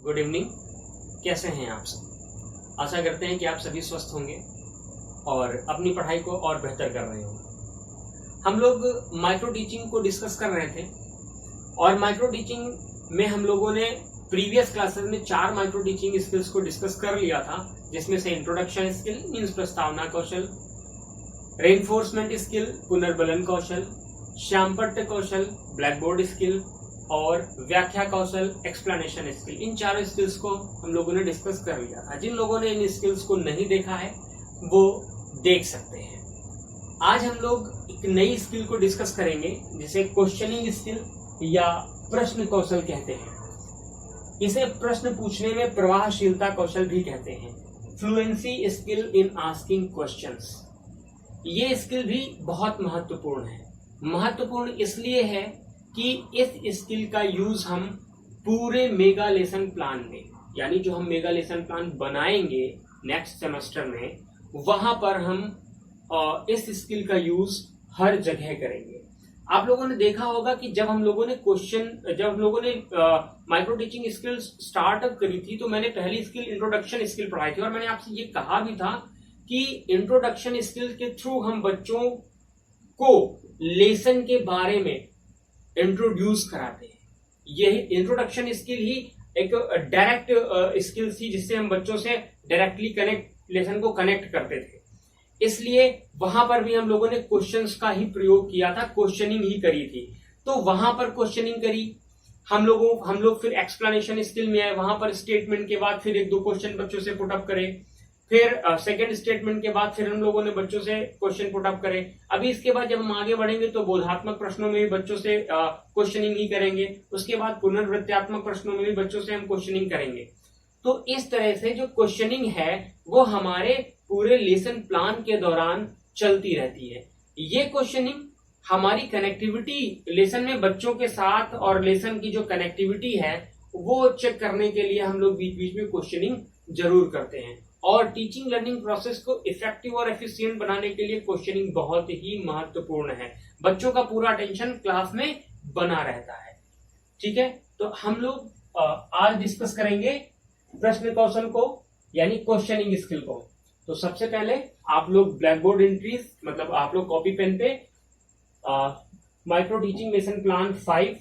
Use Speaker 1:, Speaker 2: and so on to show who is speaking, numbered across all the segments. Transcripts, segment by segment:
Speaker 1: Good evening. कैसे हैं आप सब? आशा करते हैं कि आप सभी स्वस्थ होंगे और अपनी पढ़ाई को और बेहतर कर रहे होंगे। हम लोग माइक्रो टीचिंग को डिस्कस कर रहे थे और माइक्रो टीचिंग में हम लोगों ने प्रीवियस क्लासेस में 4 माइक्रो टीचिंग स्किल्स को डिस्कस कर लिया था, जिसमें से इंट्रोडक्शन स्किल मीन्स प्रस्तावना कौशल, रेनफोर्समेंट स्किल पुनर्बलन कौशल, श्यामपट्ट कौशल ब्लैक बोर्ड स्किल और व्याख्या कौशल एक्सप्लेनेशन स्किल। इन 4 स्किल्स को हम लोगों ने डिस्कस कर लिया था। जिन लोगों ने इन स्किल्स को नहीं देखा है वो देख सकते हैं। आज हम लोग एक नई स्किल को डिस्कस करेंगे जिसे क्वेश्चनिंग स्किल या प्रश्न कौशल कहते हैं। इसे प्रश्न पूछने में प्रवाहशीलता कौशल भी कहते हैं। Fluency skill in asking questions. ये स्किल भी बहुत महत्वपूर्ण है। महत्वपूर्ण इसलिए है कि इस स्किल का यूज हम पूरे मेगा लेसन प्लान में, यानी जो हम मेगा लेसन प्लान बनाएंगे नेक्स्ट सेमेस्टर में, वहां पर हम इस स्किल का यूज हर जगह करेंगे। आप लोगों ने देखा होगा कि जब हम लोगों ने माइक्रो टीचिंग स्किल्स स्टार्टअप करी थी तो मैंने पहली स्किल इंट्रोडक्शन स्किल पढ़ाई थी और मैंने आपसे ये कहा भी था कि इंट्रोडक्शन स्किल के थ्रू हम बच्चों को लेसन के बारे में इंट्रोड्यूस कराते हैं। यही इंट्रोडक्शन स्किल ही एक डायरेक्ट स्किल थी जिससे हम बच्चों से डायरेक्टली लेसन को कनेक्ट करते थे। इसलिए वहां पर भी हम लोगों ने क्वेश्चंस का ही प्रयोग किया था, क्वेश्चनिंग ही करी थी। तो वहां पर क्वेश्चनिंग करी हम लोग फिर एक्सप्लेनेशन स्किल में आए। वहां पर स्टेटमेंट के बाद फिर 1-2 क्वेश्चन बच्चों से पुटअप करे, फिर सेकंड स्टेटमेंट के बाद फिर हम लोगों ने बच्चों से क्वेश्चन पुटअप करे। अभी इसके बाद जब हम आगे बढ़ेंगे तो बोधात्मक प्रश्नों में भी बच्चों से क्वेश्चनिंग ही करेंगे। उसके बाद पुनर्वृत्त्यात्मक प्रश्नों में भी बच्चों से हम क्वेश्चनिंग करेंगे। तो इस तरह से जो क्वेश्चनिंग है वो हमारे पूरे लेसन प्लान के दौरान चलती रहती है। ये क्वेश्चनिंग हमारी कनेक्टिविटी लेसन में बच्चों के साथ और लेसन की जो कनेक्टिविटी है वो चेक करने के लिए हम लोग बीच बीच में क्वेश्चनिंग जरूर करते हैं। और टीचिंग लर्निंग प्रोसेस को इफेक्टिव और एफिशिएंट बनाने के लिए क्वेश्चनिंग बहुत ही महत्वपूर्ण है। बच्चों का पूरा अटेंशन क्लास में बना रहता है। ठीक है, तो हम लोग आज डिस्कस करेंगे प्रश्न कौशल को, यानी क्वेश्चनिंग स्किल को। तो सबसे पहले आप लोग ब्लैक बोर्ड एंट्रीज, मतलब आप लोग कॉपी पेन पे माइक्रो टीचिंग लेसन प्लान 5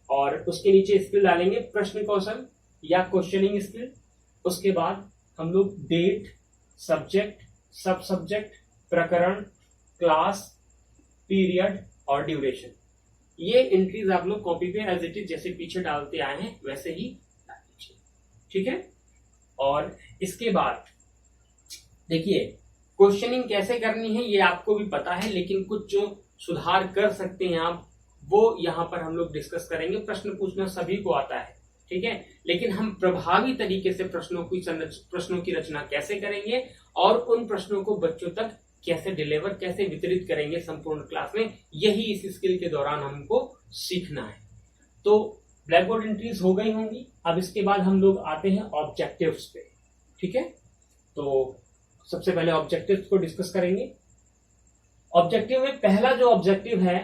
Speaker 1: और उसके नीचे स्किल डालेंगे प्रश्न कौशल या क्वेश्चनिंग स्किल। उसके बाद हम लोग डेट, सब्जेक्ट, सब सब्जेक्ट, प्रकरण, क्लास, पीरियड और ड्यूरेशन, ये एंट्रीज आप लोग कॉपी पे एज इट इज जैसे पीछे डालते आए हैं वैसे ही डाल दीजिए। ठीक है, और इसके बाद देखिए क्वेश्चनिंग कैसे करनी है ये आपको भी पता है, लेकिन कुछ जो सुधार कर सकते हैं आप वो यहां पर हम लोग डिस्कस करेंगे। प्रश्न पूछना सभी को आता है, ठीक है, लेकिन हम प्रभावी तरीके से प्रश्नों की रचना कैसे करेंगे और उन प्रश्नों को बच्चों तक कैसे डिलीवर, कैसे वितरित करेंगे संपूर्ण क्लास में, यही इस स्किल के दौरान हमको सीखना है। तो ब्लैक बोर्ड एंट्रीज हो गई होंगी। अब इसके बाद हम लोग आते हैं ऑब्जेक्टिव्स पे। ठीक है, तो सबसे पहले ऑब्जेक्टिव्स को डिस्कस करेंगे। ऑब्जेक्टिव में पहला जो ऑब्जेक्टिव है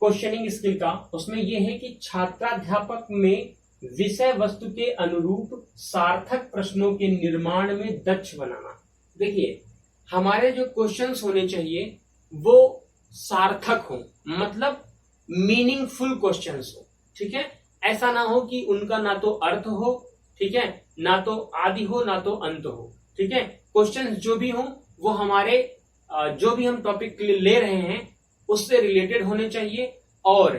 Speaker 1: क्वेश्चनिंग स्किल का, उसमें यह है कि छात्राध्यापक में विषय वस्तु के अनुरूप सार्थक प्रश्नों के निर्माण में दक्ष बनाना। देखिए हमारे जो क्वेश्चंस होने चाहिए वो सार्थक हो, मतलब मीनिंगफुल क्वेश्चंस हो। ठीक है, ऐसा ना हो कि उनका ना तो अर्थ हो, ठीक है, ना तो आदि हो ना तो अंत हो। ठीक है, क्वेश्चंस जो भी हो वो हमारे जो भी हम टॉपिक ले रहे हैं उससे रिलेटेड होने चाहिए और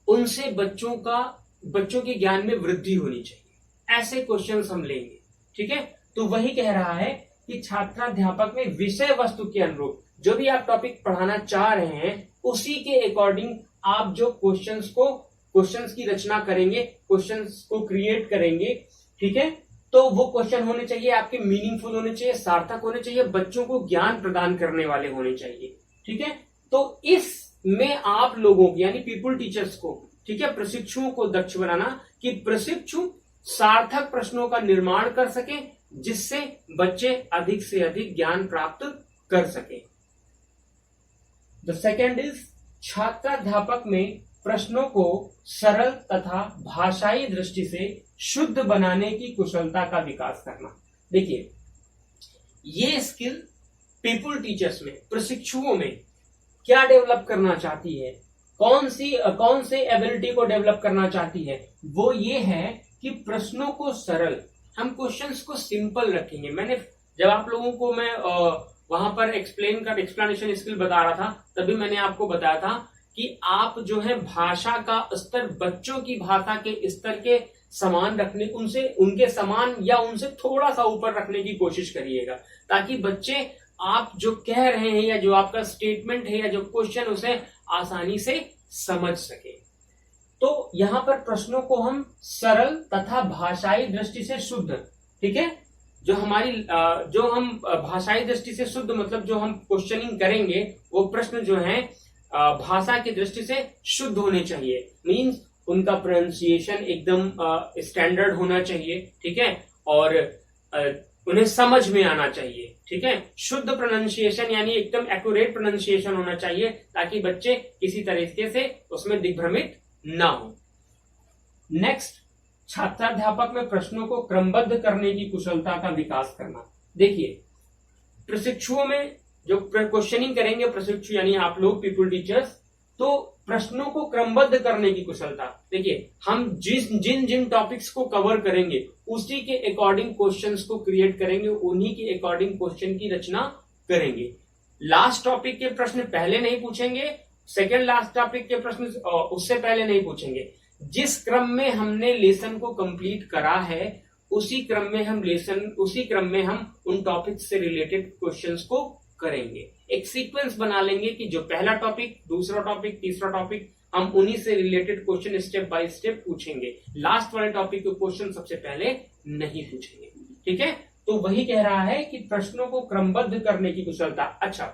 Speaker 1: उनसे बच्चों के ज्ञान में वृद्धि होनी चाहिए। ऐसे क्वेश्चंस हम लेंगे। ठीक है, तो वही कह रहा है कि छात्राध्यापक में विषय वस्तु के अनुरूप जो भी आप टॉपिक पढ़ाना चाह रहे हैं उसी के अकॉर्डिंग आप जो क्वेश्चंस की रचना करेंगे, क्वेश्चंस को क्रिएट करेंगे। ठीक है, तो वो क्वेश्चन होने चाहिए आपके मीनिंगफुल होने चाहिए, सार्थक होने चाहिए, बच्चों को ज्ञान प्रदान करने वाले होने चाहिए। ठीक है, तो इसमें आप लोगों यानी पीपल टीचर्स को, ठीक है, प्रशिक्षुओं को दक्ष बनाना कि प्रशिक्षु सार्थक प्रश्नों का निर्माण कर सके जिससे बच्चे अधिक से अधिक ज्ञान प्राप्त कर सके। द सेकेंड इज छात्राध्यापक में प्रश्नों को सरल तथा भाषाई दृष्टि से शुद्ध बनाने की कुशलता का विकास करना। देखिए, ये स्किल पीपल टीचर्स में, प्रशिक्षुओं में क्या डेवलप करना चाहती है, कौन से एबिलिटी को डेवलप करना चाहती है, वो ये है कि प्रश्नों को सरल, हम क्वेश्चंस को सिंपल रखेंगे। मैंने जब आप लोगों को मैं वहां पर एक्सप्लेनेशन स्किल बता रहा था, तभी मैंने आपको बताया था कि आप जो है भाषा का स्तर बच्चों की भाषा के स्तर के समान रखने, उनके समान या उनसे थोड़ा सा ऊपर रखने की कोशिश करिएगा, ताकि बच्चे आप जो कह रहे हैं या जो आपका स्टेटमेंट है या जो क्वेश्चन, उसे आसानी से समझ सके। तो यहां पर प्रश्नों को हम सरल तथा भाषाई दृष्टि से शुद्ध, ठीक है, जो हम भाषाई दृष्टि से शुद्ध मतलब जो हम क्वेश्चनिंग करेंगे वो प्रश्न जो है भाषा की दृष्टि से शुद्ध होने चाहिए। मींस उनका प्रोनाउंसिएशन एकदम स्टैंडर्ड होना चाहिए, ठीक है, और उन्हें समझ में आना चाहिए, ठीक है। शुद्ध प्रोनाउंसिएशन यानी एकदम एक्यूरेट प्रोनाउंसिएशन होना चाहिए, ताकि बच्चे किसी तरीके से उसमें दिग्भ्रमित ना हो। नेक्स्ट, छात्राध्यापक में प्रश्नों को क्रमबद्ध करने की कुशलता का विकास करना। देखिए, प्रशिक्षुओं में जो क्वेश्चनिंग करेंगे, प्रशिक्षु यानी आप लोग पीपल टीचर्स, तो प्रश्नों को क्रमबद्ध करने की कुशलता। देखिए, हम जिन टॉपिक्स को कवर करेंगे उसी के अकॉर्डिंग क्वेश्चंस को क्रिएट करेंगे, उन्हीं के अकॉर्डिंग क्वेश्चन की रचना करेंगे। लास्ट टॉपिक के प्रश्न पहले नहीं पूछेंगे, सेकेंड लास्ट टॉपिक के प्रश्न उससे पहले नहीं पूछेंगे। जिस क्रम में हमने लेसन को कंप्लीट करा है उसी क्रम में हम उन टॉपिक से रिलेटेड क्वेश्चंस को करेंगे। एक सीक्वेंस बना लेंगे कि जो पहला टॉपिक, दूसरा टॉपिक, तीसरा टॉपिक, हम उन्हीं से related question step by step पूछेंगे। लास्ट वाले टॉपिक के क्वेश्चन सबसे पहले नहीं पूछेंगे, ठीक है। तो वही कह रहा है कि प्रश्नों को क्रमबद्ध करने की कुशलता। अच्छा,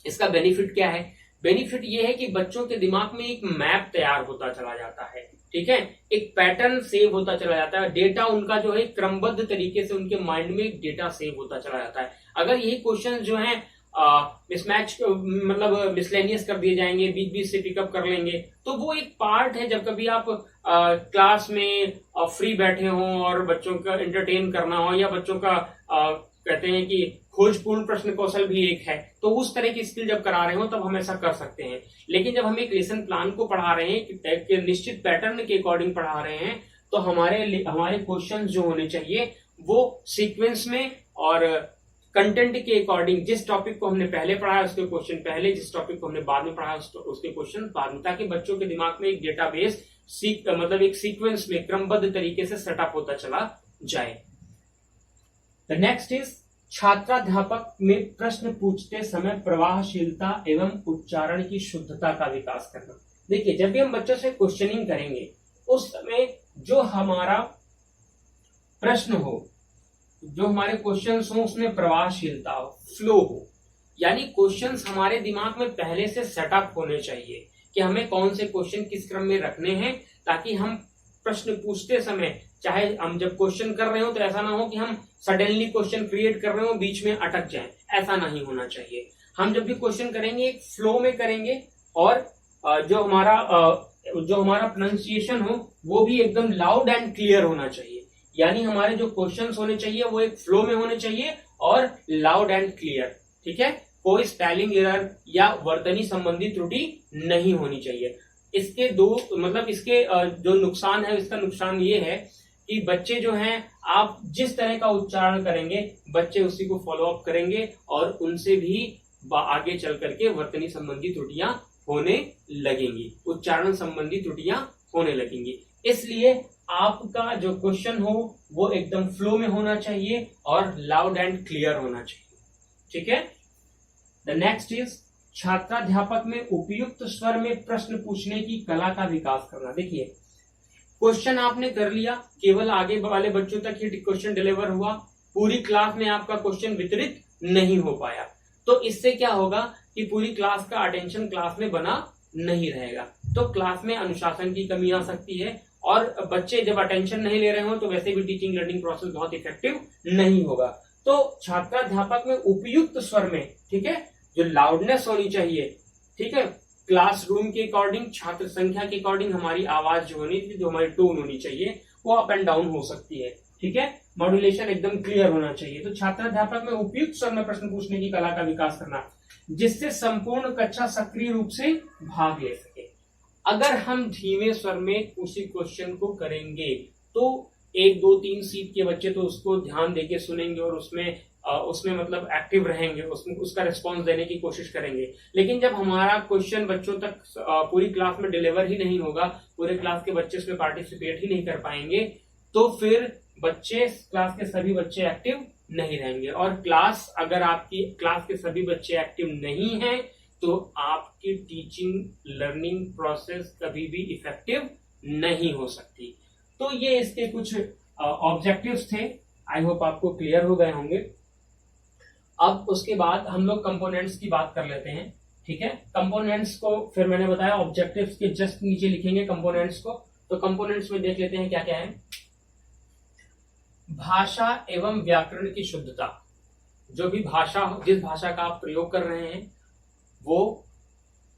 Speaker 1: इसका बेनिफिट क्या है? बेनिफिट ये है कि बच्चों के दिमाग में एक मैप तैयार होता चला जाता है, ठीक है, एक पैटर्न सेव होता चला जाता है, डेटा उनका जो है क्रमबद्ध तरीके से उनके माइंड में एक डेटा सेव होता चला जाता है। अगर यही क्वेश्चन जो है मिसमैच मतलब मिसलेनियस कर दिए जाएंगे, बीच बीच से पिकअप कर लेंगे, तो वो एक पार्ट है। जब कभी आप क्लास में फ्री बैठे हो और बच्चों का एंटरटेन करना हो, या बच्चों का कहते हैं कि खोजपूर्ण प्रश्न कौशल भी एक है, तो उस तरह की स्किल जब करा रहे हो तब हम ऐसा कर सकते हैं। लेकिन जब हम एक लेसन प्लान को पढ़ा रहे हैं, एक निश्चित पैटर्न के अकॉर्डिंग पढ़ा रहे हैं, तो हमारे क्वेश्चन जो होने चाहिए वो सीक्वेंस में और कंटेंट के अकॉर्डिंग, जिस टॉपिक को हमने पहले पढ़ा है उसके क्वेश्चन पहले, जिस टॉपिक को हमने बाद में पढ़ा है उसके क्वेश्चन बाद में, ताकि बच्चों के दिमाग में एक डेटाबेस मतलब एक सीक्वेंस में क्रमबद्ध तरीके से सेटअप होता चला जाए। द नेक्स्ट इज छात्राध्यापक में प्रश्न पूछते समय प्रवाहशीलता एवं उच्चारण की शुद्धता का विकास करना। देखिए, जब भी हम बच्चों से क्वेश्चनिंग करेंगे उस समय जो हमारा प्रश्न हो, जो हमारे क्वेश्चंस हो, उसमें प्रवाहशीलता हो, फ्लो हो, यानी क्वेश्चंस हमारे दिमाग में पहले से सेटअप होने चाहिए कि हमें कौन से क्वेश्चन किस क्रम में रखने हैं, ताकि हम प्रश्न पूछते समय, चाहे हम जब क्वेश्चन कर रहे हो तो ऐसा ना हो कि हम सडनली क्वेश्चन क्रिएट कर रहे हो, बीच में अटक जाए, ऐसा नहीं होना चाहिए। हम जब भी क्वेश्चन करेंगे एक फ्लो में करेंगे, और जो हमारा प्रोनाउंसिएशन हो वो भी एकदम लाउड एंड क्लियर होना चाहिए। यानी हमारे जो क्वेश्चंस होने चाहिए वो एक फ्लो में होने चाहिए और लाउड एंड क्लियर, ठीक है। कोई स्पेलिंग एरर या वर्तनी संबंधी त्रुटि नहीं होनी चाहिए। इसके जो नुकसान है, इसका नुकसान ये है कि बच्चे जो हैं, आप जिस तरह का उच्चारण करेंगे बच्चे उसी को फॉलो अप करेंगे और उनसे भी आगे चल करके वर्तनी संबंधी त्रुटियां होने लगेंगी, उच्चारण संबंधी त्रुटियां होने लगेंगी। इसलिए आपका जो क्वेश्चन हो वो एकदम फ्लो में होना चाहिए और लाउड एंड क्लियर होना चाहिए, ठीक है। द नेक्स्ट इज छात्राध्यापक में उपयुक्त स्वर में प्रश्न पूछने की कला का विकास करना। देखिए, क्वेश्चन आपने कर लिया, केवल आगे वाले बच्चों तक ही क्वेश्चन डिलीवर हुआ, पूरी क्लास में आपका क्वेश्चन वितरित नहीं हो पाया, तो इससे क्या होगा कि पूरी क्लास का अटेंशन क्लास में बना नहीं रहेगा, तो क्लास में अनुशासन की कमी आ सकती है, और बच्चे जब अटेंशन नहीं ले रहे हो तो वैसे भी टीचिंग लर्निंग प्रोसेस बहुत इफेक्टिव नहीं होगा। तो छात्राध्यापक में उपयुक्त स्वर में, ठीक है, जो लाउडनेस होनी चाहिए, ठीक है, क्लासरूम के अकॉर्डिंग, छात्र संख्या के अकॉर्डिंग हमारी आवाज जो होनी थी, जो हमारी टोन होनी चाहिए, वो अप एंड डाउन हो सकती है। ठीक है, मॉड्यूलेशन एकदम क्लियर होना चाहिए। तो छात्राध्यापक में उपयुक्त स्वर में प्रश्न पूछने की कला का विकास करना, जिससे संपूर्ण कक्षा सक्रिय रूप से भाग ले सके। अगर हम धीमे स्वर में उसी क्वेश्चन को करेंगे तो 1, 2, 3 सीट के बच्चे तो उसको ध्यान देके सुनेंगे और उसमें मतलब एक्टिव रहेंगे, उसमें उसका रिस्पॉन्स देने की कोशिश करेंगे। लेकिन जब हमारा क्वेश्चन बच्चों तक पूरी क्लास में डिलीवर ही नहीं होगा, पूरे क्लास के बच्चे उसमें पार्टिसिपेट ही नहीं कर पाएंगे, तो फिर क्लास के सभी बच्चे एक्टिव नहीं रहेंगे। और अगर आपकी क्लास के सभी बच्चे एक्टिव नहीं हैं तो आपकी टीचिंग लर्निंग प्रोसेस कभी भी इफेक्टिव नहीं हो सकती। तो ये इसके कुछ ऑब्जेक्टिव्स थे, आई होप आपको क्लियर हो गए होंगे। अब उसके बाद हम लोग कंपोनेंट्स की बात कर लेते हैं। ठीक है, कंपोनेंट्स को फिर मैंने बताया ऑब्जेक्टिव्स के जस्ट नीचे लिखेंगे कंपोनेंट्स को। तो कंपोनेंट्स में देख लेते हैं क्या क्या है। भाषा एवं व्याकरण की शुद्धता, जो भी जिस भाषा का आप प्रयोग कर रहे हैं वो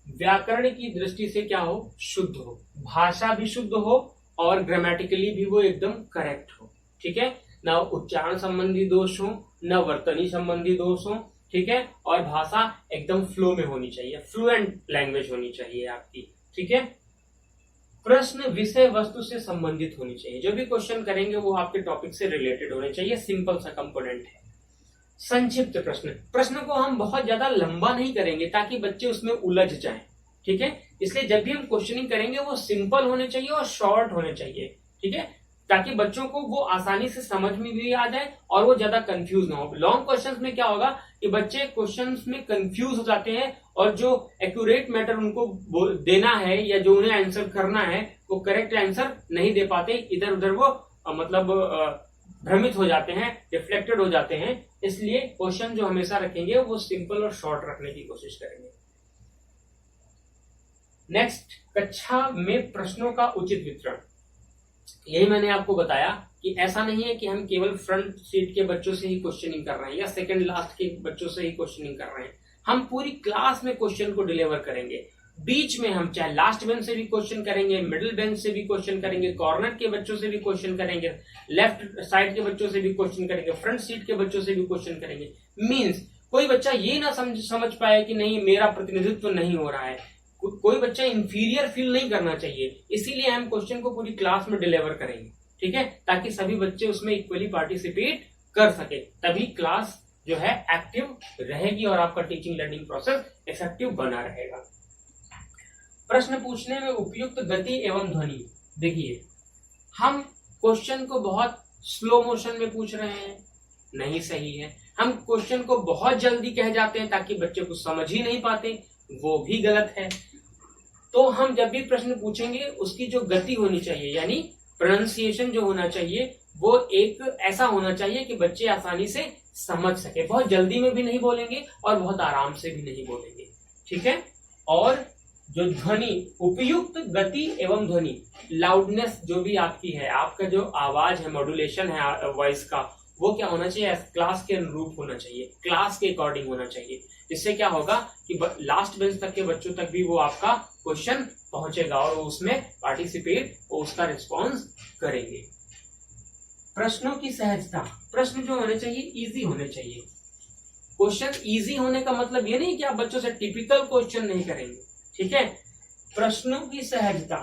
Speaker 1: व्याकरण की दृष्टि से क्या हो, शुद्ध हो, भाषा भी शुद्ध हो और ग्रामेटिकली भी वो एकदम करेक्ट हो। ठीक है, ना उच्चारण संबंधी दोष हो, ना वर्तनी संबंधी दोष हो। ठीक है, और भाषा एकदम फ्लो में होनी चाहिए, फ्लुएंट लैंग्वेज होनी चाहिए आपकी। ठीक है, प्रश्न विषय वस्तु से संबंधित होनी चाहिए, जो भी क्वेश्चन करेंगे वो आपके टॉपिक से रिलेटेड होने चाहिए। सिंपल सा कंपोनेंट है। संक्षिप्त प्रश्न को हम बहुत ज्यादा लंबा नहीं करेंगे ताकि बच्चे उसमें उलझ जाएं। ठीक है, इसलिए जब भी हम क्वेश्चनिंग करेंगे वो सिंपल होने चाहिए और शॉर्ट होने चाहिए। ठीक है, ताकि बच्चों को वो आसानी से समझ में भी आ जाए और वो ज्यादा कंफ्यूज ना हो। लॉन्ग क्वेश्चंस में क्या होगा कि बच्चे क्वेश्चंस में कंफ्यूज हो जाते हैं और जो एक्यूरेट मैटर उनको देना है या जो उन्हें आंसर करना है वो करेक्ट आंसर नहीं दे पाते, इधर उधर वो मतलब भ्रमित हो जाते हैं, डिफ्लेक्टेड हो जाते हैं। इसलिए क्वेश्चन जो हमेशा रखेंगे वो सिंपल और शॉर्ट रखने की कोशिश करेंगे। नेक्स्ट, कक्षा में प्रश्नों का उचित वितरण। यही मैंने आपको बताया कि ऐसा नहीं है कि हम केवल फ्रंट सीट के बच्चों से ही क्वेश्चनिंग कर रहे हैं या सेकंड लास्ट के बच्चों से ही क्वेश्चनिंग कर रहे हैं। हम पूरी क्लास में क्वेश्चन को डिलीवर करेंगे। बीच में हम चाहे लास्ट बेंच से भी क्वेश्चन करेंगे, मिडिल बेंच से भी क्वेश्चन करेंगे, कॉर्नर के बच्चों से भी क्वेश्चन करेंगे, लेफ्ट साइड के बच्चों से भी क्वेश्चन करेंगे, फ्रंट सीट के बच्चों से भी क्वेश्चन करेंगे। मीन्स कोई बच्चा ये ना समझ पाए कि नहीं मेरा प्रतिनिधित्व नहीं हो रहा है, कोई बच्चा इंफीरियर फील नहीं करना चाहिए। इसीलिए हम क्वेश्चन को पूरी क्लास में डिलीवर करेंगे। ठीक है, ताकि सभी बच्चे उसमें इक्वली पार्टिसिपेट कर सके, तभी क्लास जो है एक्टिव रहेगी और आपका टीचिंग लर्निंग प्रोसेस इफेक्टिव बना रहेगा। प्रश्न पूछने में उपयुक्त गति एवं ध्वनि। देखिए, हम क्वेश्चन को बहुत स्लो मोशन में पूछ रहे हैं, नहीं सही है। हम क्वेश्चन को बहुत जल्दी कह जाते हैं ताकि बच्चे कुछ समझ ही नहीं पाते, वो भी गलत है। तो हम जब भी प्रश्न पूछेंगे उसकी जो गति होनी चाहिए यानी प्रोनाउंसिएशन जो होना चाहिए वो एक ऐसा होना चाहिए कि बच्चे आसानी से समझ सके। बहुत जल्दी में भी नहीं बोलेंगे और बहुत आराम से भी नहीं बोलेंगे। ठीक है, और जो ध्वनि, उपयुक्त गति एवं ध्वनि, लाउडनेस जो भी आपकी है, आपका जो आवाज है, मॉड्यूलेशन है वॉइस का, वो क्या होना चाहिए, क्लास के अनुरूप होना चाहिए, क्लास के अकॉर्डिंग होना चाहिए। इससे क्या होगा कि लास्ट बेंच तक के बच्चों तक भी वो आपका क्वेश्चन पहुंचेगा और वो उसमें पार्टिसिपेट और उसका रिस्पॉन्स करेंगे। प्रश्नों की सहजता, प्रश्न जो होने चाहिए इजी होने चाहिए। क्वेश्चन इजी होने का मतलब ये नहीं कि आप बच्चों से टिपिकल क्वेश्चन नहीं करेंगे। ठीक है, प्रश्नों की सहजता,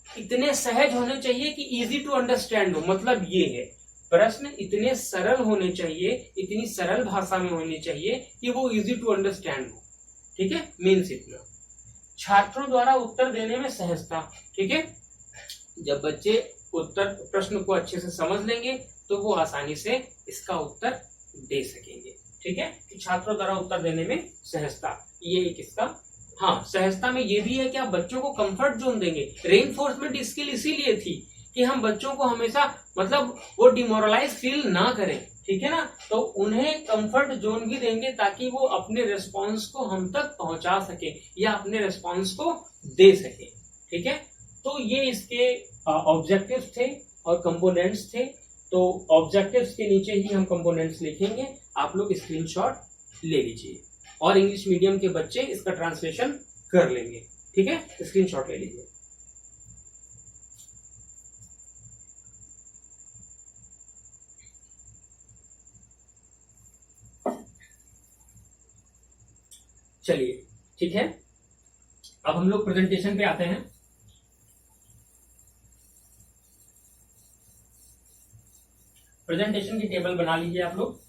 Speaker 1: इतने सहज होने चाहिए कि इजी टू अंडरस्टैंड हो। मतलब ये है, प्रश्न इतने सरल होने चाहिए, इतनी सरल भाषा में होनी चाहिए कि वो इजी टू अंडरस्टैंड हो। ठीक है, मीन्स इतना। छात्रों द्वारा उत्तर देने में सहजता। ठीक है, जब बच्चे प्रश्न को अच्छे से समझ लेंगे तो वो आसानी से इसका उत्तर दे सकेंगे। ठीक है, कि छात्रों द्वारा उत्तर देने में सहजता, ये एक इसका। हाँ, सहजता में ये भी है कि आप बच्चों को कंफर्ट जोन देंगे। रेनफोर्समेंट स्किल इसीलिए थी कि हम बच्चों को हमेशा मतलब वो डिमोरलाइज फील ना करें। ठीक है ना, तो उन्हें कंफर्ट जोन भी देंगे ताकि वो अपने रिस्पॉन्स को हम तक पहुंचा सके या अपने रिस्पॉन्स को दे सके। ठीक है, तो ये इसके ऑब्जेक्टिव्स थे और कंपोनेंट्स थे। तो ऑब्जेक्टिव्स के नीचे ही हम कंपोनेंट्स लिखेंगे, आप लोग स्क्रीनशॉट ले लीजिए और इंग्लिश मीडियम के बच्चे इसका ट्रांसलेशन कर लेंगे। ठीक है, स्क्रीनशॉट ले लीजिए। चलिए ठीक है, अब हम लोग प्रेजेंटेशन पे आते हैं। प्रेजेंटेशन की टेबल बना लीजिए आप लोग।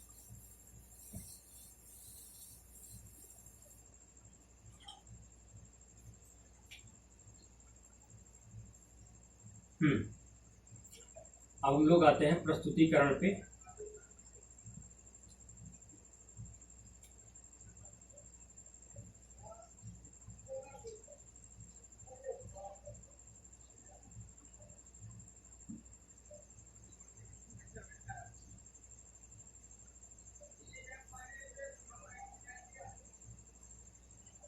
Speaker 1: अब हम लोग आते हैं प्रस्तुतिकरण पे।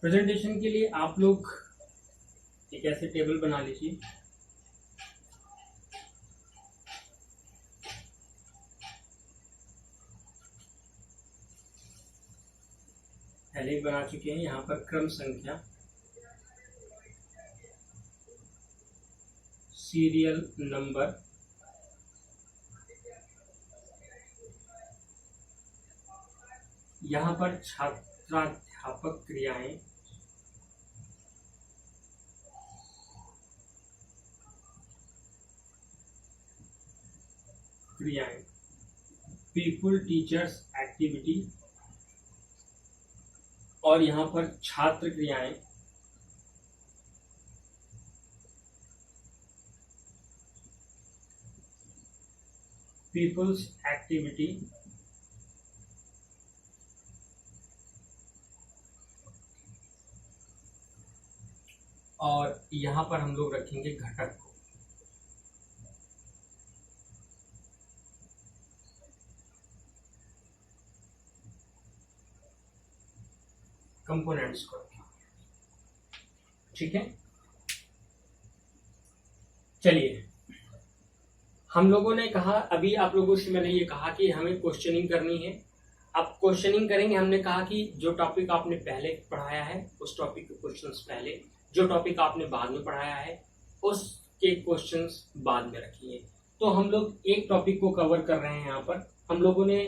Speaker 1: प्रेजेंटेशन के लिए आप लोग एक ऐसे टेबल बना लीजिए। पहले बना चुके हैं। यहाँ पर क्रम संख्या, सीरियल नंबर, यहाँ पर छात्राध्यापक क्रियाएं, पीपल टीचर्स एक्टिविटी, और यहाँ पर छात्र क्रियाएं, पीपल्स एक्टिविटी, और यहाँ पर हम लोग रखेंगे घटक को। कंपोनेंट्स को, ठीक है। चलिए, हम लोगों ने कहा, अभी आप लोगों से मैंने ये कहा कि हमें क्वेश्चनिंग करनी है। अब क्वेश्चनिंग करेंगे। हमने कहा कि जो टॉपिक आपने पहले पढ़ाया है उस टॉपिक के क्वेश्चंस पहले, जो टॉपिक आपने बाद में पढ़ाया है उसके क्वेश्चंस बाद में रखिए। तो हम लोग एक टॉपिक को कवर कर रहे हैं। यहाँ पर हम लोगों ने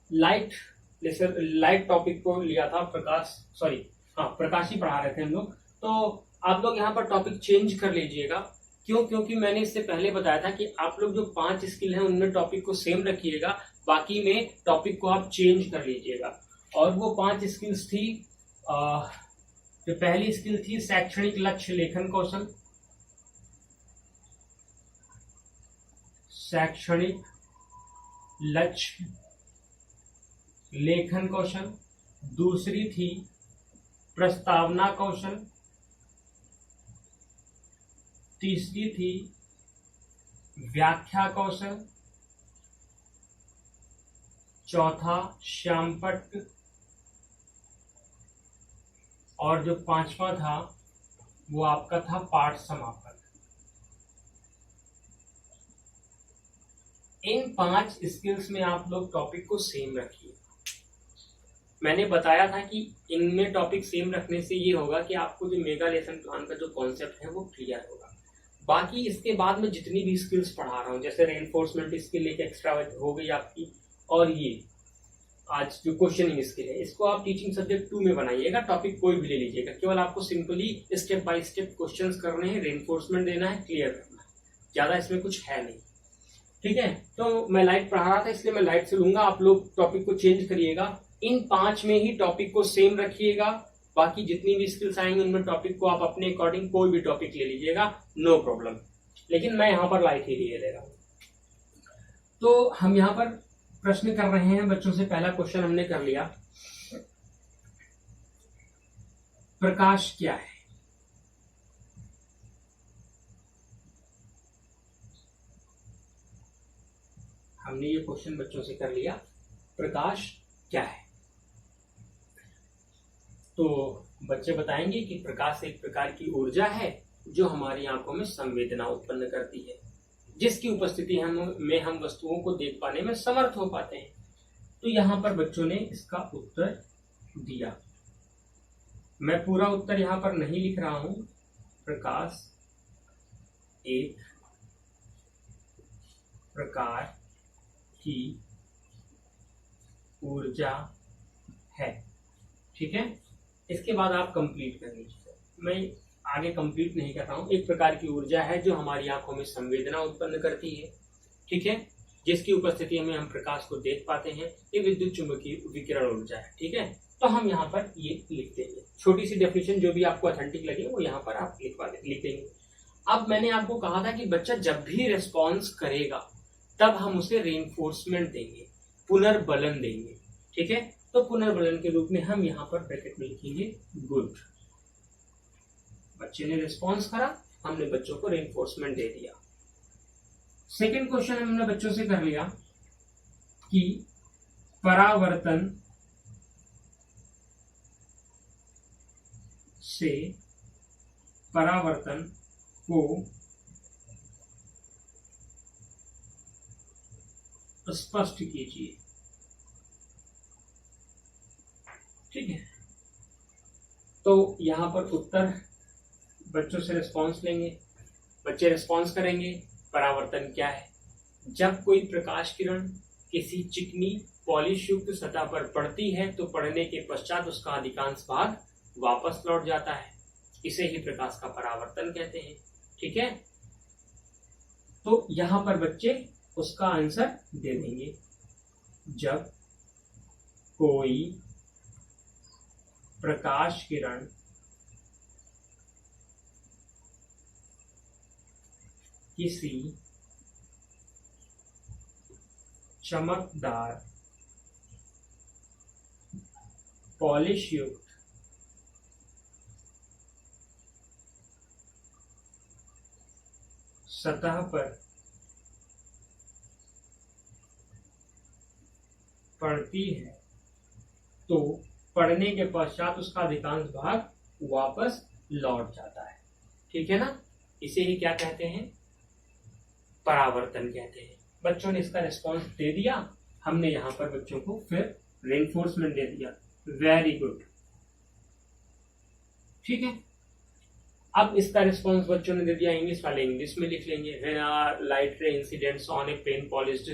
Speaker 1: लाइट टॉपिक को लिया था। प्रकाश ही पढ़ा रहे थे हम लोग। तो आप लोग यहाँ पर टॉपिक चेंज कर लीजिएगा। क्यों? क्योंकि मैंने इससे पहले बताया था कि आप लोग जो 5 स्किल हैं उनमें टॉपिक को सेम रखिएगा, बाकी में टॉपिक को आप चेंज कर लीजिएगा। और वो 5 स्किल्स थी, जो पहली स्किल थी शैक्षणिक लक्ष्य लेखन कौशल, शैक्षणिक लक्ष्य लेखन कौशल। दूसरी थी प्रस्तावना कौशल। तीसरी थी व्याख्या कौशल। चौथा श्यामपट्ट। और जो 5वां था वो आपका था पाठ समापन। इन 5 स्किल्स में आप लोग टॉपिक को सेम रखिए। मैंने बताया था कि इनमें टॉपिक सेम रखने से ये होगा कि आपको जो मेगा लेसन प्लान का जो कॉन्सेप्ट है वो क्लियर होगा। बाकी इसके बाद में जितनी भी स्किल्स पढ़ा रहा हूँ, जैसे रेनफोर्समेंट स्किल एक एक्स्ट्रा हो गई आपकी, और ये आज जो क्वेश्चनिंग स्किल है इसको आप टीचिंग सब्जेक्ट 2 में बनाइएगा। टॉपिक कोई भी ले लीजिएगा, केवल आपको simply step by step questions करने हैं, रेनफोर्समेंट देना है, क्लियर करना है, ज्यादा इसमें कुछ है नहीं। ठीक है, तो मैं लाइट पढ़ा रहा था इसलिए मैं लाइट से लूंगा। आप लोग टॉपिक को चेंज करिएगा। इन 5 में ही टॉपिक को सेम रखिएगा। बाकी जितनी भी स्किल्स आएंगे उनमें टॉपिक को आप अपने अकॉर्डिंग कोई भी टॉपिक ले लीजिएगा, नो प्रॉब्लम। लेकिन मैं यहाँ पर लाइट ही ले रहा हूँ। तो हम यहाँ पर प्रश्न कर रहे हैं बच्चों से। पहला क्वेश्चन हमने कर लिया, प्रकाश क्या है? हमने ये क्वेश्चन बच्चों से कर लिया, प्रकाश क्या है? तो बच्चे बताएंगे कि प्रकाश एक प्रकार की ऊर्जा है जो हमारी आंखों में संवेदना उत्पन्न करती है, जिसकी उपस्थिति में हम वस्तुओं को देख पाने में समर्थ हो पाते हैं। तो यहाँ पर बच्चों ने इसका उत्तर दिया। मैं पूरा उत्तर यहां पर नहीं लिख रहा हूं। प्रकाश एक प्रकार की ऊर्जा है। ठीक है, इसके बाद आप कंप्लीट कर लीजिए। मैं आगे कंप्लीट नहीं कर रहा हूं। एक प्रकार की ऊर्जा है जो हमारी आंखों में संवेदना उत्पन्न करती है। ठीक है, जिसकी उपस्थिति में हम प्रकाश को देख पाते हैं। ये विद्युत चुंबकीय विकिरण ऊर्जा है। ठीक है, तो हम यहाँ पर ये लिख देंगे। छोटी सी डेफिनेशन जो भी आपको ऑथेंटिक लगे वो यहाँ पर आप लिख देंगे। अब मैंने आपको कहा था कि बच्चा जब भी रिस्पॉन्स करेगा तब हम उसे रेनफोर्समेंट देंगे, पुनर्बलन देंगे। ठीक है, तो पुनर्बलन के रूप में हम यहाँ पर ब्रैकेट में लिखेंगे गुड। बच्चे ने रिस्पॉन्स करा, हमने बच्चों को रेनफोर्समेंट दे दिया। सेकेंड क्वेश्चन हमने बच्चों से कर लिया कि परावर्तन से परावर्तन को स्पष्ट कीजिए। ठीक है, तो यहां पर उत्तर बच्चों से रिस्पांस लेंगे। बच्चे रिस्पांस करेंगे परावर्तन क्या है। जब कोई प्रकाश किरण किसी चिकनी पॉलिश युक्त सतह पर पड़ती है तो पड़ने के पश्चात उसका अधिकांश भाग वापस लौट जाता है। इसे ही प्रकाश का परावर्तन कहते हैं। ठीक है, तो यहां पर बच्चे उसका आंसर दे देंगे। जब कोई प्रकाश किरण किसी चमकदार पॉलिश युक्त सतह पर पड़ती है तो पड़ने के पश्चात उसका अधिकांश भाग वापस लौट जाता है। ठीक है ना, इसे ही क्या कहते हैं, परावर्तन कहते हैं। बच्चों ने इसका रिस्पॉन्स दे दिया, हमने यहां पर बच्चों को फिर रेनफोर्समेंट दे दिया। Very good. ठीक है, अब इसका रिस्पॉन्स बच्चों ने दे दिया इंग्लिश वाले इंग्लिश में लिख लेंगे। When a light ray incidents on a plain polished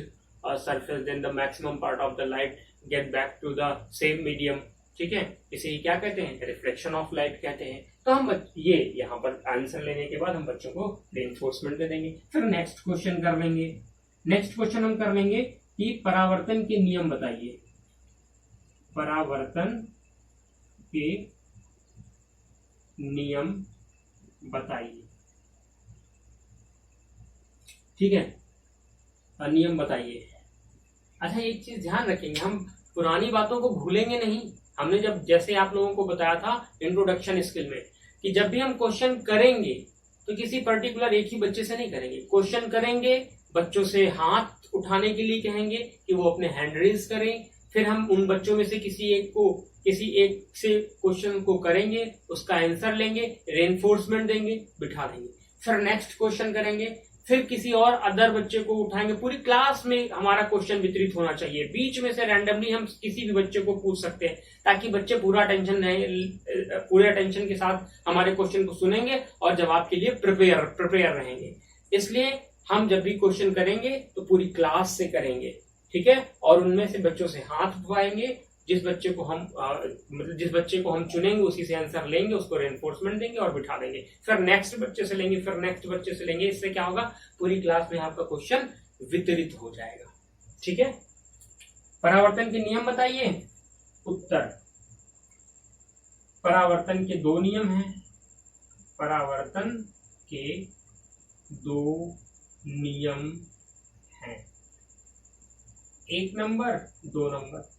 Speaker 1: surface, then the maximum part of the light get back to the same medium। ठीक है, इसे ही क्या कहते हैं, रिफ्लेक्शन ऑफ लाइट कहते हैं। तो हम ये यहाँ पर आंसर लेने के बाद हम बच्चों को रेनफोर्समेंट दे देंगे। फिर नेक्स्ट क्वेश्चन कर लेंगे। नेक्स्ट क्वेश्चन हम कर लेंगे कि परावर्तन के नियम बताइए। परावर्तन के नियम बताइए। ठीक है, नियम बताइए। अच्छा, एक चीज ध्यान रखेंगे, हम पुरानी बातों को भूलेंगे नहीं। हमने जब जैसे आप लोगों को बताया था इंट्रोडक्शन स्किल में कि जब भी हम क्वेश्चन करेंगे तो किसी पर्टिकुलर एक ही बच्चे से नहीं करेंगे। क्वेश्चन करेंगे, बच्चों से हाथ उठाने के लिए कहेंगे कि वो अपने हैंड रेज करें। फिर हम उन बच्चों में से किसी एक से क्वेश्चन को करेंगे, उसका आंसर लेंगे, रेनफोर्समेंट देंगे, बिठा देंगे। फिर नेक्स्ट क्वेश्चन करेंगे, फिर किसी और अदर बच्चे को उठाएंगे। पूरी क्लास में हमारा क्वेश्चन वितरित होना चाहिए। बीच में से रैंडमली हम किसी भी बच्चे को पूछ सकते हैं ताकि बच्चे पूरे अटेंशन के साथ हमारे क्वेश्चन को सुनेंगे और जवाब के लिए प्रिपेयर रहेंगे। इसलिए हम जब भी क्वेश्चन करेंगे तो पूरी क्लास से करेंगे। ठीक है, और उनमें से बच्चों से हाथ उठवाएंगे। जिस बच्चे को हम चुनेंगे उसी से आंसर लेंगे, उसको रेनफोर्समेंट देंगे और बिठा देंगे। फिर नेक्स्ट बच्चे से लेंगे, फिर नेक्स्ट बच्चे से लेंगे। इससे क्या होगा, पूरी क्लास में आपका क्वेश्चन वितरित हो जाएगा। ठीक है, परावर्तन के नियम बताइए। उत्तर, परावर्तन के दो नियम हैं। परावर्तन के दो नियम हैं, 1 नंबर 2 नंबर।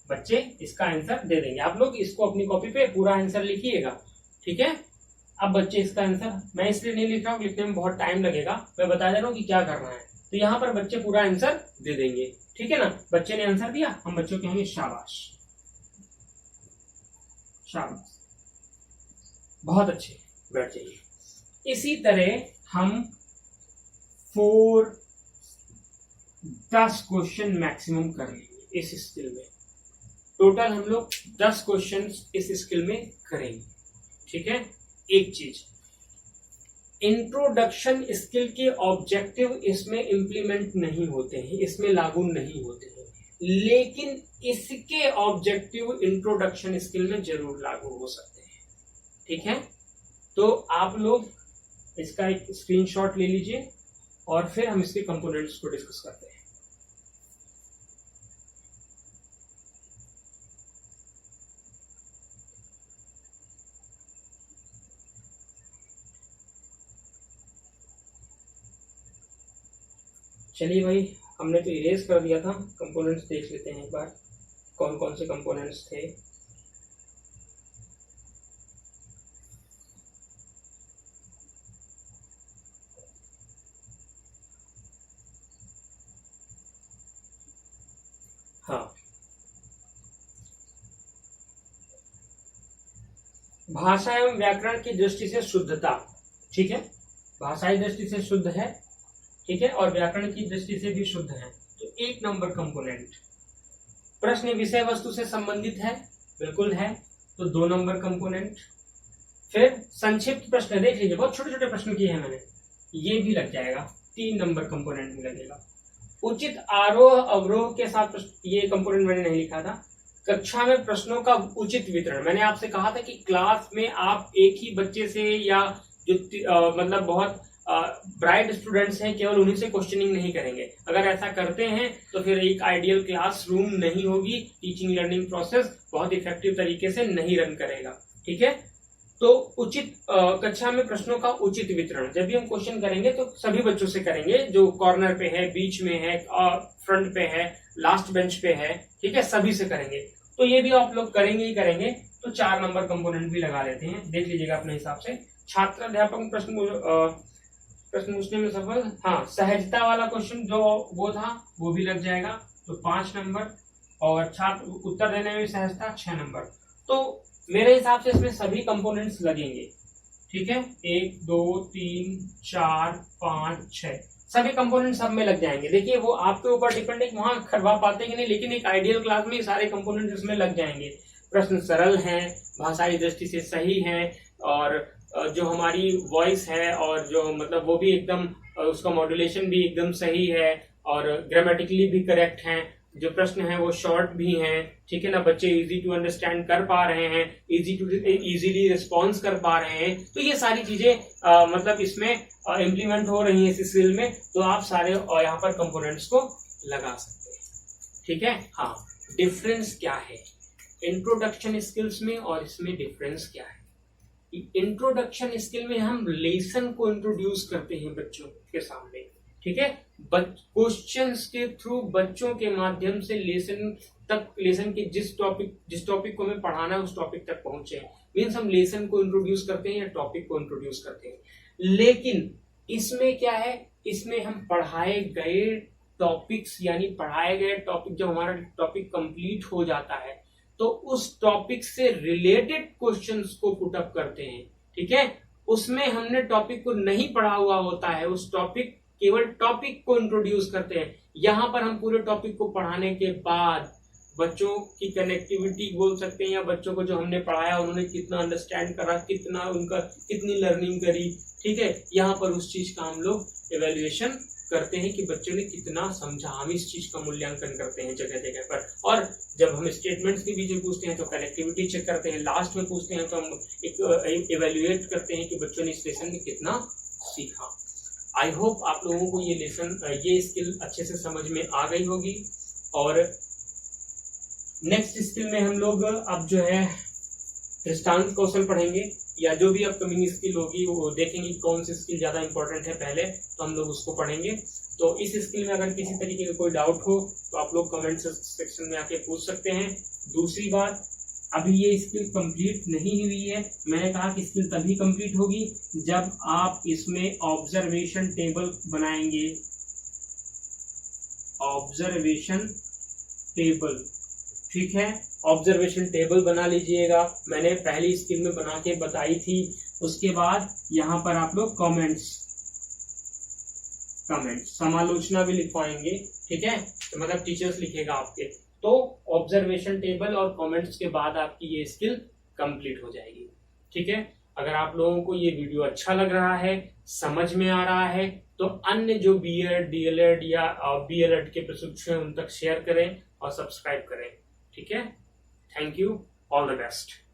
Speaker 1: बच्चे इसका आंसर दे देंगे। आप लोग इसको अपनी कॉपी पे पूरा आंसर लिखिएगा। ठीक है, अब बच्चे इसका आंसर, मैं इसलिए नहीं लिख रहा हूँ, लिखने में बहुत टाइम लगेगा, मैं बता दे रहा हूँ कि क्या करना है। तो यहाँ पर बच्चे पूरा आंसर दे देंगे। ठीक है ना, बच्चे ने आंसर दिया, हम बच्चों कहेंगे शाबाश शाबाश, बहुत अच्छे, बैठ जाइए। इसी तरह हम 10 क्वेश्चन मैक्सिमम कर लेंगे इस स्किल में। टोटल हम लोग 10 क्वेश्चन इस स्किल में करेंगे। ठीक है। एक चीज, इंट्रोडक्शन स्किल के ऑब्जेक्टिव इसमें इंप्लीमेंट नहीं होते हैं, इसमें लागू नहीं होते हैं, लेकिन इसके ऑब्जेक्टिव इंट्रोडक्शन स्किल में जरूर लागू हो सकते हैं। ठीक है, तो आप लोग इसका एक स्क्रीनशॉट ले लीजिए और फिर हम इसके कंपोनेंट्स को डिस्कस करते हैं। चलिए भाई, हमने तो इरेज कर दिया था, कंपोनेंट्स देख लेते हैं एक बार कौन कौन से कंपोनेंट्स थे। हाँ, भाषा एवं व्याकरण की दृष्टि से शुद्धता, ठीक है, भाषाई दृष्टि से शुद्ध है, ठीक है, और व्याकरण की दृष्टि से भी शुद्ध है, तो 1 नंबर कंपोनेंट। प्रश्न विषय वस्तु से संबंधित है, बिल्कुल है, तो 2 नंबर कंपोनेंट। फिर संक्षिप्त प्रश्न देख लीजिए, बहुत छोटे छोटे प्रश्न किए हैं मैंने, ये भी लग जाएगा, 3 नंबर कंपोनेंट में लगेगा। उचित आरोह अवरोह के साथ ये कंपोनेंट मैंने नहीं लिखा था। कक्षा में प्रश्नों का उचित वितरण, मैंने आपसे कहा था कि क्लास में आप एक ही बच्चे से या जो मतलब बहुत ब्राइट स्टूडेंट्स हैं केवल उन्हीं से क्वेश्चनिंग नहीं करेंगे। अगर ऐसा करते हैं तो फिर एक आइडियल क्लासरूम नहीं होगी, टीचिंग लर्निंग प्रोसेस बहुत इफेक्टिव तरीके से नहीं रन करेगा। ठीक है, तो उचित कक्षा में प्रश्नों का उचित वितरण, जब भी हम क्वेश्चन करेंगे तो सभी बच्चों से करेंगे, जो कॉर्नर पे है, बीच में है, फ्रंट पे है, लास्ट बेंच पे है, ठीक है, सभी से करेंगे। तो ये भी आप लोग करेंगे ही करेंगे, तो 4 नंबर कंपोनेंट भी लगा लेते हैं, देख लीजिएगा अपने हिसाब से। छात्र अध्यापक प्रश्न पूछने में सफल, हाँ, सहजता वाला क्वेश्चन जो वो था वो भी लग जाएगा, तो 5 नंबर, और छात्र उत्तर देने में भी सहजता 6 नंबर। तो मेरे हिसाब से इसमें सभी कंपोनेंट्स लगेंगे। ठीक है, 1 2 3 4 5 6 सभी कंपोनेंट सब में लग जाएंगे। देखिए वो आपके ऊपर डिपेंड है कि वहां करवा पाते कि नहीं, लेकिन एक आइडियल क्लास में सारे कंपोनेंट इसमें लग जाएंगे। प्रश्न सरल हैं, भाषाई दृष्टि से सही है, और जो हमारी वॉइस है और जो मतलब वो भी एकदम उसका मॉड्यूलेशन भी एकदम सही है, और ग्रामेटिकली भी करेक्ट हैं। जो प्रश्न है वो शॉर्ट भी हैं, ठीक है ना, बच्चे इजी टू अंडरस्टैंड कर पा रहे हैं, इजीली रिस्पॉन्स कर पा रहे हैं। तो ये सारी चीजें मतलब इसमें इम्प्लीमेंट हो रही है इस स्किल में, तो आप सारे यहाँ पर कंपोनेंट्स को लगा सकते हैं। ठीक है, हाँ, डिफरेंस क्या है इंट्रोडक्शन स्किल्स में और इसमें डिफरेंस क्या है? इंट्रोडक्शन स्किल में हम लेसन को इंट्रोड्यूस करते हैं बच्चों के सामने, ठीक है, क्वेश्चंस के थ्रू बच्चों के माध्यम से लेसन के जिस टॉपिक को हमें पढ़ाना है उस टॉपिक तक पहुंचे। मीन्स हम लेसन को इंट्रोड्यूस करते हैं या टॉपिक को इंट्रोड्यूस करते हैं। लेकिन इसमें क्या है, इसमें हम पढ़ाए गए टॉपिक्स, यानी पढ़ाए गए टॉपिक जब हमारा टॉपिक कंप्लीट हो जाता है तो उस टॉपिक से रिलेटेड क्वेश्चंस को पुट अप करते हैं। ठीक है, उसमें हमने टॉपिक को नहीं पढ़ा हुआ होता है, उस केवल टॉपिक को इंट्रोड्यूस करते हैं। यहां पर हम पूरे टॉपिक को पढ़ाने के बाद बच्चों की कनेक्टिविटी बोल सकते हैं, या बच्चों को जो हमने पढ़ाया उन्होंने कितना अंडरस्टैंड करा, कितनी लर्निंग करी, ठीक है, यहाँ पर उस चीज का हम लोग इवेल्युएशन करते हैं कि बच्चों ने कितना समझा। हम इस चीज का मूल्यांकन करते हैं जगह जगह पर, और जब हम स्टेटमेंट्स के बीच में पूछते हैं तो कनेक्टिविटी चेक करते हैं, लास्ट में पूछते हैं तो हम एक इवेल्युएट करते हैं कि बच्चों ने इस लेसन में कितना सीखा। आई होप आप लोगों को ये स्किल अच्छे से समझ में आ गई होगी। और नेक्स्ट स्किल में हम लोग अब जो है दृष्टांत कौशल पढ़ेंगे, या जो भी अपकमिंग स्किल होगी वो देखेंगे कौन सी स्किल ज्यादा इंपॉर्टेंट है पहले, तो हम लोग उसको पढ़ेंगे। तो इस स्किल में अगर किसी तरीके का कोई डाउट हो तो आप लोग कमेंट सेक्शन में आके पूछ सकते हैं। दूसरी बात, अभी ये स्किल कंप्लीट नहीं हुई है। मैंने कहा कि स्किल तभी कंप्लीट होगी जब आप इसमें ऑब्जर्वेशन टेबल बनाएंगे। ऑब्जर्वेशन टेबल, ठीक है, ऑब्जर्वेशन टेबल बना लीजिएगा। मैंने पहली स्किल में बना के बताई थी। उसके बाद यहाँ पर आप लोग कमेंट्स समालोचना भी लिखवाएंगे, ठीक है, तो मतलब टीचर्स लिखेगा आपके। तो ऑब्जर्वेशन टेबल और कमेंट्स के बाद आपकी ये स्किल कंप्लीट हो जाएगी। ठीक है, अगर आप लोगों को ये वीडियो अच्छा लग रहा है, समझ में आ रहा है, तो अन्य जो बीएड, डीएलएड या बीएलएड के प्रशिक्षु हैं उन तक शेयर करें और सब्सक्राइब करें। ठीक है, thank you, all the best.